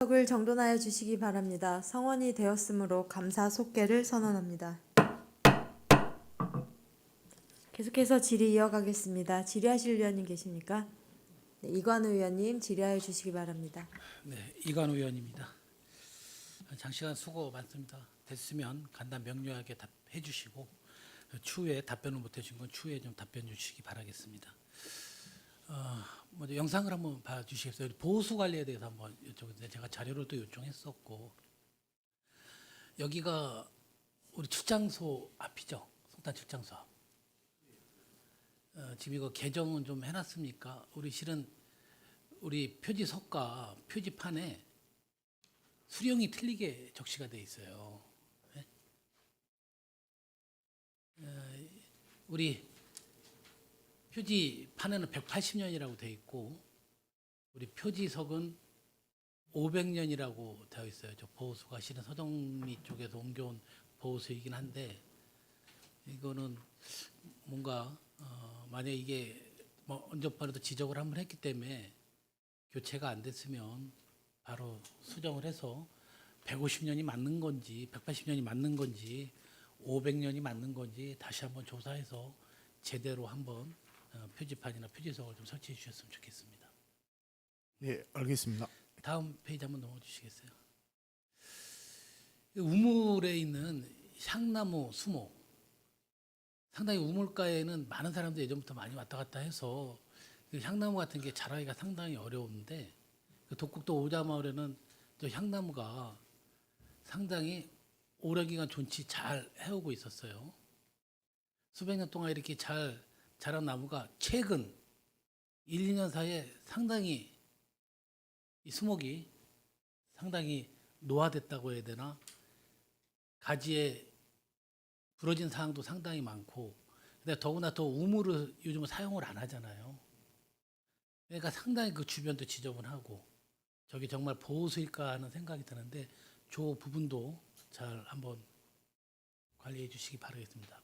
을 정돈하여 주시기 바랍니다. 성원이 되었으므로 감사 속개를 선언합니다. 계속해서 질의 이어가겠습니다. 질의하실 의원님 계십니까? 네, 이관우 의원님 질의하여 주시기 바랍니다. 네, 이관우 의원입니다. 장시간 수고 많습니다. 됐으면 간단 명료하게 답해 주시고 추후에 답변을 못 해준 건 추후에 좀 답변 주시기 바라겠습니다. 먼저 영상을 한번 봐주시겠어요? 보수 관리에 대해서 한번 여쭤보는데 제가 자료를 또 요청했었고 여기가 우리 출장소 앞이죠? 성탄 출장소 앞. 지금 이거 개정은 좀 해놨습니까? 우리 실은 우리 표지석과 표지판에 수령이 틀리게 적시가 돼 있어요. 네? 우리 표지판에는 180년이라고 돼 있고 우리 표지석은 500년이라고 되어 있어요. 저 보호수가 실은 서정리 쪽에서 옮겨온 보호수이긴 한데 이거는 뭔가 만약 이게 뭐 언저번에도 지적을 한번 했기 때문에 교체가 안 됐으면 바로 수정을 해서 150년이 맞는 건지 180년이 맞는 건지 500년이 맞는 건지 다시 한번 조사해서 제대로 한번 표지판이나 표지석을 좀 설치해 주셨으면 좋겠습니다. 예, 알겠습니다. 다음 페이지 한번 넘어 주시겠어요? 우물에 있는 향나무 수목 상당히 우물가에는 많은 사람들이 예전부터 많이 왔다 갔다 해서 그 향나무 같은 게 자라기가 상당히 어려운데 그 독국도 오자마을에는 저 향나무가 상당히 오랜 기간 존치 잘 해오고 있었어요. 수백 년 동안 이렇게 잘 자란 나무가 최근 1, 2년 사이에 상당히 이 수목이 상당히 노화됐다고 해야 되나? 가지에 부러진 사항도 상당히 많고 근데 더구나 더 우물을 요즘은 사용을 안 하잖아요. 그러니까 상당히 그 주변도 지저분하고 저게 정말 보호수일까 하는 생각이 드는데 저 부분도 잘 한번 관리해 주시기 바라겠습니다.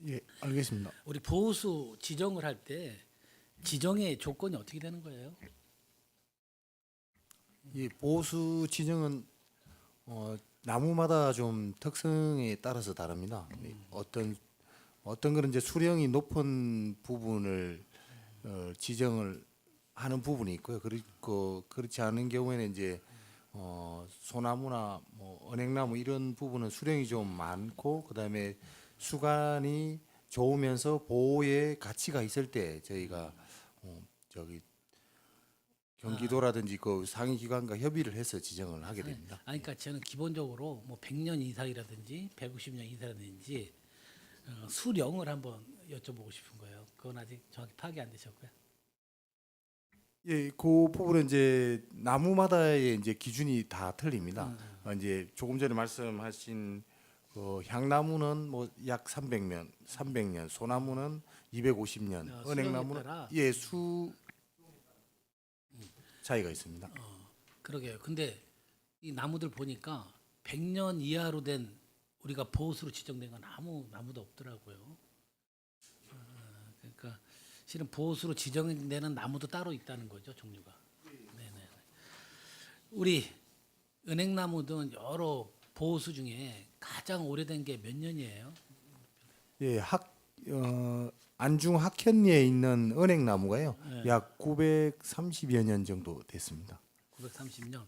예, 알겠습니다. 우리 보호수 지정을 할 때 지정의 조건이 어떻게 되는 거예요? 이 보수 지정은 나무마다 좀 특성에 따라서 다릅니다. 어떤 거는 이제 수령이 높은 부분을 지정을 하는 부분이 있고요. 그리고 그렇지 않은 경우에는 이제 소나무나 뭐 은행나무 이런 부분은 수령이 좀 많고 그다음에 수관이 좋으면서 보호의 가치가 있을 때 저희가 저기 경기도라든지 그 상위 기관과 협의를 해서 지정을 하게 됩니다. 그러니까 저는 기본적으로 뭐 100년 이상이라든지 150년 이상이라든지 수령을 한번 여쭤보고 싶은 거예요. 그건 아직 정확히 파악이 안 되셨고요. 예, 그 부분은 이제 나무마다의 이제 기준이 다 틀립니다. 이제 조금 전에 말씀하신 그 향나무는 뭐 약 300년, 소나무는 250년, 수령에 은행나무는 따라 수 차이가 있습니다. 그러게요. 근데 이 나무들 보니까 100년 이하로 된 우리가 보호수로 지정된 건 아무 나무도 없더라고요. 그러니까 실은 보호수로 지정되는 나무도 따로 있다는 거죠, 종류가. 네네. 우리 은행나무 등 여러 보호수 중에 가장 오래된 게 몇 년이에요? 예, 안중 학현리에 있는 은행나무가요. 네. 약 930여 년 정도 됐습니다. 930년.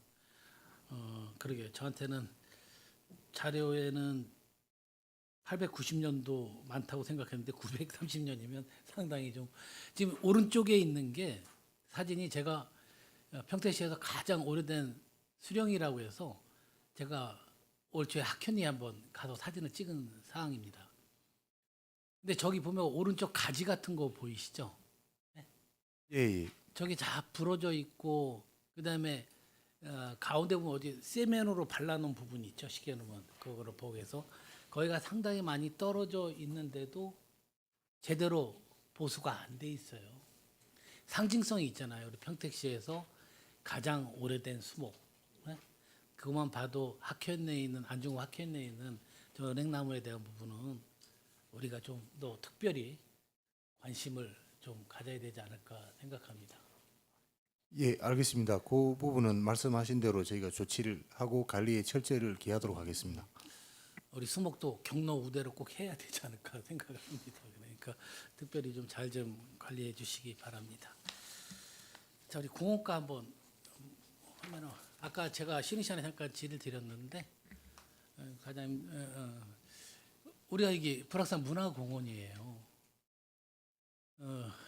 그러게요. 저한테는 자료에는 890년도 많다고 생각했는데 930년이면 상당히 좀 지금 오른쪽에 있는 게 사진이 제가 평택시에서 가장 오래된 수령이라고 해서 제가 올 초에 학현리 한번 가서 사진을 찍은 사항입니다. 근데 저기 보면 오른쪽 가지 같은 거 보이시죠? 예, 예. 저기 다 부러져 있고 그다음에 가운데 보면 어디 세면으로 발라놓은 부분이 있죠. 쉽게 놓으면 그거를 보고해서 거기가 상당히 많이 떨어져 있는데도 제대로 보수가 안 돼 있어요. 상징성이 있잖아요. 우리 평택시에서 가장 오래된 수목. 네? 그것만 봐도 학현내에 있는 안중구 학현내에 있는 저 은행나무에 대한 부분은 우리가 좀 더 특별히 관심을 좀 가져야 되지 않을까 생각합니다. 예, 알겠습니다. 그 부분은 말씀하신 대로 저희가 조치를 하고 관리에 철저를 기하도록 하겠습니다. 우리 수목도 경로 우대로 꼭 해야 되지 않을까 생각을 합니다. 그러니까 특별히 좀 잘 좀 관리해 주시기 바랍니다. 자, 우리 공원과 한번 화면을 아까 제가 쉬는 시간에 잠깐 질을 드렸는데 과장님 우리가 이게 불악산 문화공원이에요.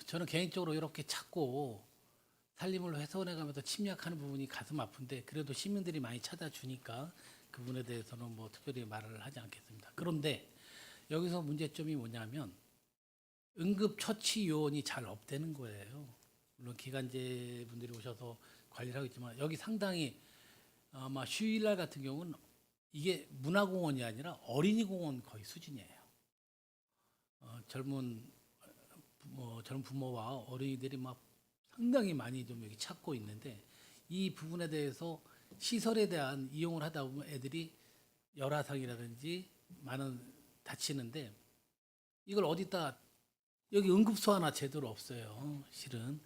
저는 개인적으로 이렇게 찾고 산림을 훼손해가면서 침략하는 부분이 가슴 아픈데 그래도 시민들이 많이 찾아주니까 그 부분에 대해서는 뭐 특별히 말을 하지 않겠습니다. 그런데 여기서 문제점이 뭐냐면 응급처치 요원이 잘 없다는 거예요. 물론 기간제 분들이 오셔서 관리를 하고 있지만 여기 상당히 아마 휴일날 같은 경우는 이게 문화공원이 아니라 어린이공원 거의 수준이에요. 젊은 부모와 어린이들이 막 상당히 많이 좀 여기 찾고 있는데 이 부분에 대해서 시설에 대한 이용을 하다 보면 애들이 열화상이라든지 많은 다치는데 이걸 어디다 여기 응급소 하나 제대로 없어요. 실은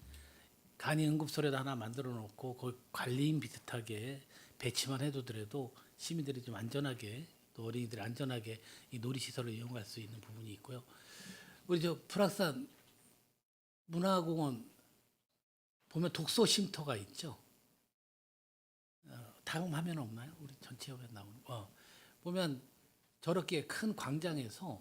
간이 응급소라도 하나 만들어 놓고 거기 관리인 비슷하게 배치만 해두더라도 시민들이 좀 안전하게 또 어린이들이 안전하게 이 놀이시설을 이용할 수 있는 부분이 있고요. 우리 저 불악산 문화공원 보면 독서 쉼터가 있죠. 다음 화면 없나요? 우리 전체 화면 나오는 거. 보면 저렇게 큰 광장에서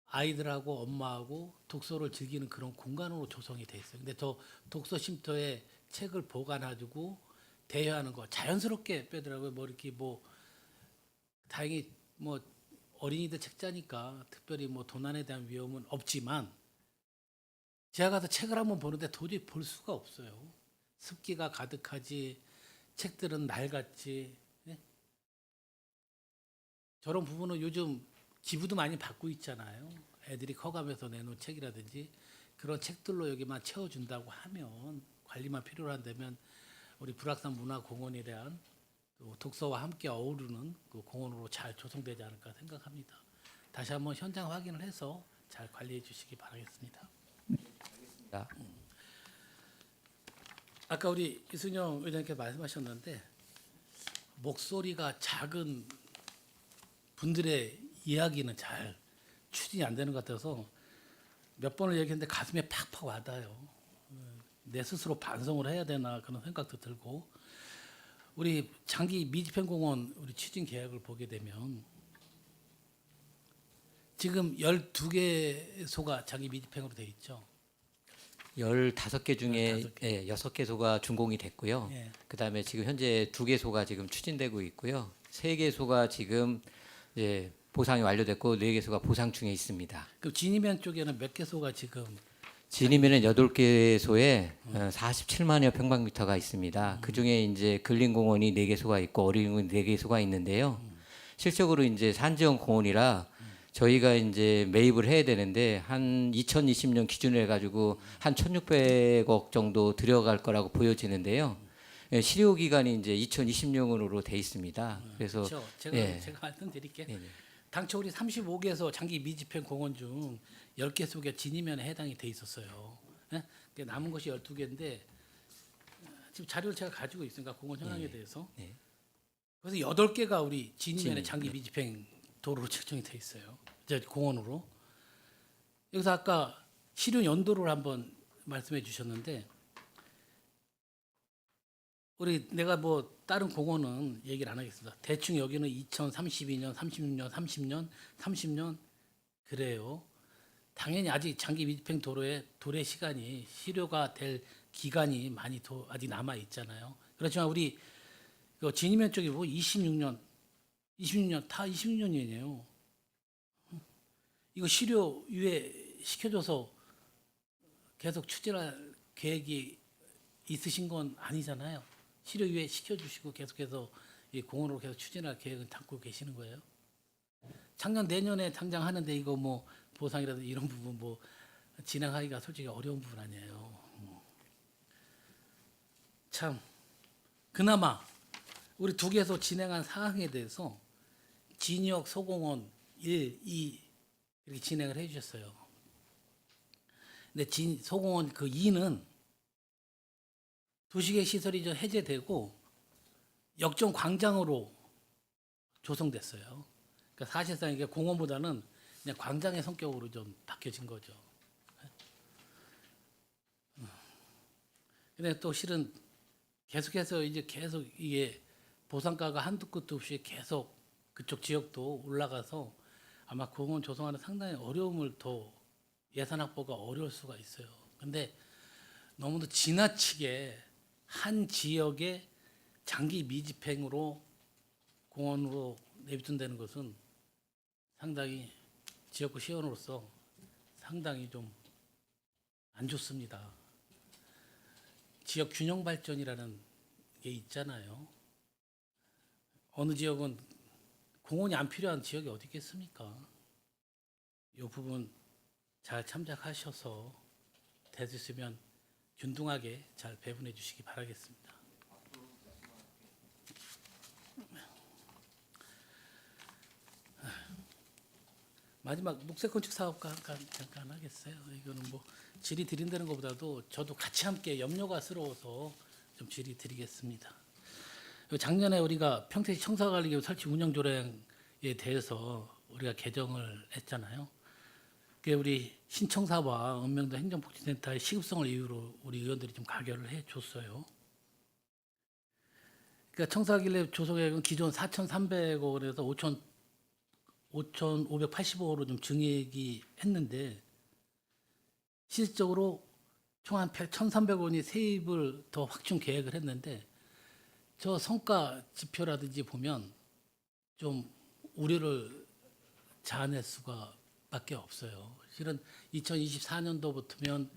아이들하고 엄마하고 독서를 즐기는 그런 공간으로 조성이 돼 있어요. 근데 저 독서 쉼터에 책을 보관해주고 대여하는 거 자연스럽게 빼더라고요. 뭐 이렇게 뭐 다행히 뭐 어린이들 책자니까 특별히 뭐 도난에 대한 위험은 없지만 제가 가서 책을 한번 보는데 도저히 볼 수가 없어요. 습기가 가득하지 책들은 낡았지. 예? 저런 부분은 요즘 기부도 많이 받고 있잖아요. 애들이 커가면서 내놓은 책이라든지 그런 책들로 여기만 채워준다고 하면 관리만 필요로 한다면 우리 불악산 문화공원에 대한 또 독서와 함께 어우르는 그 공원으로 잘 조성되지 않을까 생각합니다. 다시 한번 현장 확인을 해서 잘 관리해 주시기 바라겠습니다. 아까 우리 이순영 의장님께서 말씀하셨는데 목소리가 작은 분들의 이야기는 잘 추진이 안 되는 것 같아서 몇 번을 얘기했는데 가슴에 팍팍 와닿아요. 내 스스로 반성을 해야 되나 그런 생각도 들고 우리 장기 미집행공원 우리 추진 계획을 보게 되면 지금 12개소가 장기 미집행으로 돼 있죠. 15개 중에 15개. 예, 6개소가 준공이 됐고요. 예. 그다음에 지금 현재 2개소가 지금 추진되고 있고요. 3개소가 지금 이제 보상이 완료됐고 4개소가 보상 중에 있습니다. 그럼 진이면 쪽에는 몇 개소가 지금 진이면은 8개소에 47만여 평방미터가 있습니다. 그중에 이제 근린공원이 4개소가 있고 어린이공원이 4개소가 있는데요. 실적으로 이제 산지형 공원이라 저희가 이제 매입을 해야 되는데 한 2020년 기준으로 해가지고 한 1,600억 정도 들어갈 거라고 보여지는데요. 예, 실효 기간이 이제 2020년으로 돼 있습니다. 그래서 그렇죠. 제가 말씀드릴게요. 네네. 당초 우리 35개소 장기 미집행 공원 중 10개소가 진이면에 해당이 돼 있었어요. 예? 남은 것이 12개인데 지금 자료를 제가 가지고 있으니까 공원 현황에 대해서 네. 그래서 8개가 우리 진이면에 진이, 장기 미집행 도로로 책정이 돼 있어요. 이제 공원으로. 여기서 아까 실효 연도를 한번 말씀해 주셨는데 우리 내가 뭐 다른 공원은 얘기를 안 하겠습니다. 대충 여기는 2032년, 36년, 30년 그래요. 당연히 아직 장기 미집행 도로의 도래 시간이 실효가 될 기간이 많이 아직 남아 있잖아요. 그렇지만 우리 그 진이면 쪽이 뭐 26년 다 26년이에요. 이거 실효 유예 시켜줘서 계속 추진할 계획이 있으신 건 아니잖아요. 실효 유예 시켜주시고 계속해서 이 공원으로 계속 추진할 계획은 담고 계시는 거예요. 작년 내년에 당장 하는데 이거 뭐 보상이라든지 이런 부분 뭐 진행하기가 솔직히 어려운 부분 아니에요. 참 그나마 우리 2개소 진행한 사항에 대해서 진역 소공원 1, 2 이렇게 진행을 해주셨어요. 근데 소공원 그 2는 도시계 시설이 좀 해제되고 역전 광장으로 조성됐어요. 그러니까 사실상 이게 공원보다는 그냥 광장의 성격으로 좀 바뀌어진 거죠. 근데 또 실은 계속해서 이제 계속 이게 보상가가 한두 끝도 없이 계속 그쪽 지역도 올라가서 아마 공원 조성하는 상당히 어려움을 더 예산 확보가 어려울 수가 있어요. 근데 너무도 지나치게 한 지역의 장기 미집행으로 공원으로 내비둔다는 것은 상당히 지역구 시의원으로서 상당히 좀 안 좋습니다. 지역 균형 발전이라는 게 있잖아요. 어느 지역은 공원이 안 필요한 지역이 어디 있겠습니까? 이 부분 잘 참작하셔서 될 수 있으면 균등하게 잘 배분해 주시기 바라겠습니다. 마지막 녹색 건축 사업과 잠깐 하겠어요. 이거는 뭐 질의 드린다는 것보다도 저도 같이 함께 염려가스러워서 좀 질의 드리겠습니다. 작년에 우리가 평택시 청사관리기구 설치 운영 조례에 대해서 우리가 개정을 했잖아요. 그게 우리 신청사와 읍명도 행정복지센터의 시급성을 이유로 우리 의원들이 좀 가결을 해줬어요. 그러니까 청사길래 조성액은 기존 4,300억 원에서 5,580억으로 좀 증액이 했는데 실질적으로 총 한 1,300원이 세입을 더 확충 계획을 했는데 저 성과 지표라든지 보면 좀 우려를 자아낼 수가 밖에 없어요. 실은 2024년도부터면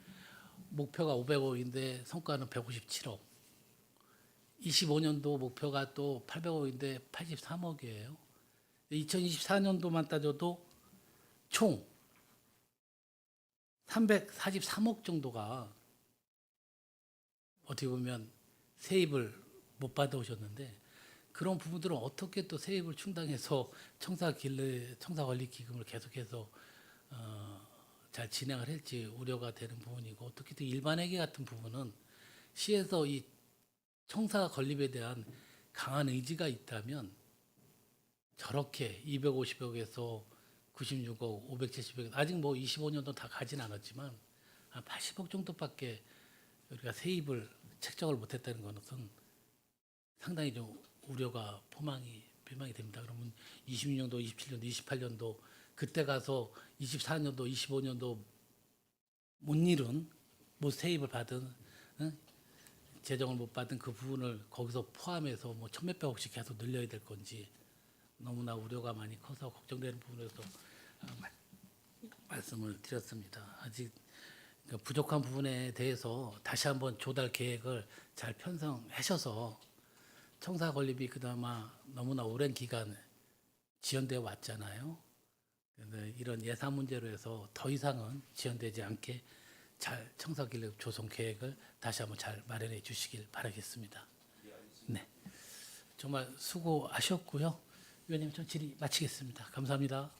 목표가 500억인데 성과는 157억. 25년도 목표가 또 800억인데 83억이에요. 2024년도만 따져도 총 343억 정도가 어떻게 보면 세입을 못 받아오셨는데 그런 부분들은 어떻게 또 세입을 충당해서 청사관리기금을 계속해서 잘 진행을 할지 우려가 되는 부분이고, 특히 또 일반회계 같은 부분은 시에서 이 청사 건립에 대한 강한 의지가 있다면 저렇게 250억에서 96억, 570억, 아직 뭐 25년도 다 가진 않았지만 한 80억 정도밖에 우리가 세입을 책정을 못했다는 것은 상당히 좀 우려가 비망이 됩니다. 그러면 26년도, 27년도, 28년도 그때 가서 24년도, 25년도 못 세입을 받은, 재정을 못 받은 그 부분을 거기서 포함해서 뭐 천몇백억씩 계속 늘려야 될 건지 너무나 우려가 많이 커서 걱정되는 부분에서 말씀을 드렸습니다. 아직 부족한 부분에 대해서 다시 한번 조달 계획을 잘 편성하셔서 청사 건립이 그나마 너무나 오랜 기간 지연되어 왔잖아요. 이런 예산 문제로 해서 더 이상은 지연되지 않게 잘 청사 건립 조성 계획을 다시 한번 잘 마련해 주시길 바라겠습니다. 네, 정말 수고하셨고요. 위원님, 전 질의 마치겠습니다. 감사합니다.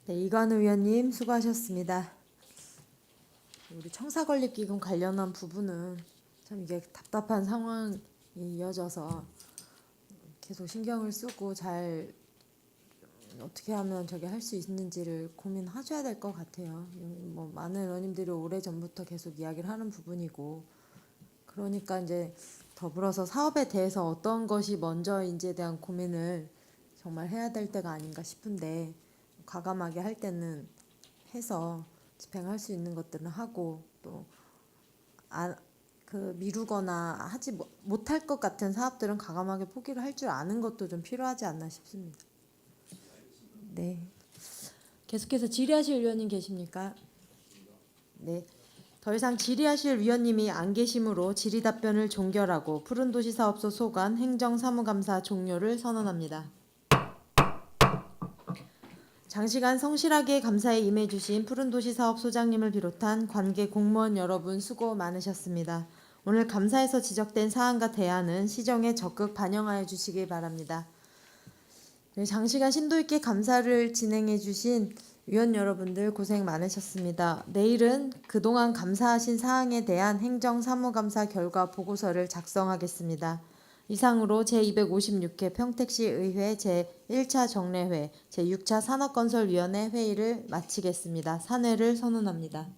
네, 이관우 의원님 수고하셨습니다. 우리 청사건립기금 관련한 부분은 참 이게 답답한 상황이 이어져서 계속 신경을 쓰고 잘 어떻게 하면 저게 할 수 있는지를 고민하셔야 될 것 같아요. 뭐 많은 의원님들이 오래 전부터 계속 이야기를 하는 부분이고, 그러니까 이제 더불어서 사업에 대해서 어떤 것이 먼저인지에 대한 고민을 정말 해야 될 때가 아닌가 싶은데, 과감하게 할 때는 해서 집행할 수 있는 것들은 하고, 또 미루거나 하지 못할 것 같은 사업들은 과감하게 포기를 할 줄 아는 것도 좀 필요하지 않나 싶습니다. 네. 계속해서 질의하실 위원님 계십니까? 네. 더 이상 질의하실 위원님이 안 계시므로 질의 답변을 종결하고 푸른도시사업소 소관 행정사무감사 종료를 선언합니다. 장시간 성실하게 감사에 임해주신 푸른도시사업소장님을 비롯한 관계 공무원 여러분 수고 많으셨습니다. 오늘 감사에서 지적된 사안과 대안은 시정에 적극 반영하여 주시기 바랍니다. 장시간 심도 있게 감사를 진행해 주신 위원 여러분들 고생 많으셨습니다. 내일은 그동안 감사하신 사항에 대한 행정사무감사 결과 보고서를 작성하겠습니다. 이상으로 제256회 평택시 의회 제1차 정례회 제6차 산업건설위원회 회의를 마치겠습니다. 산회를 선언합니다.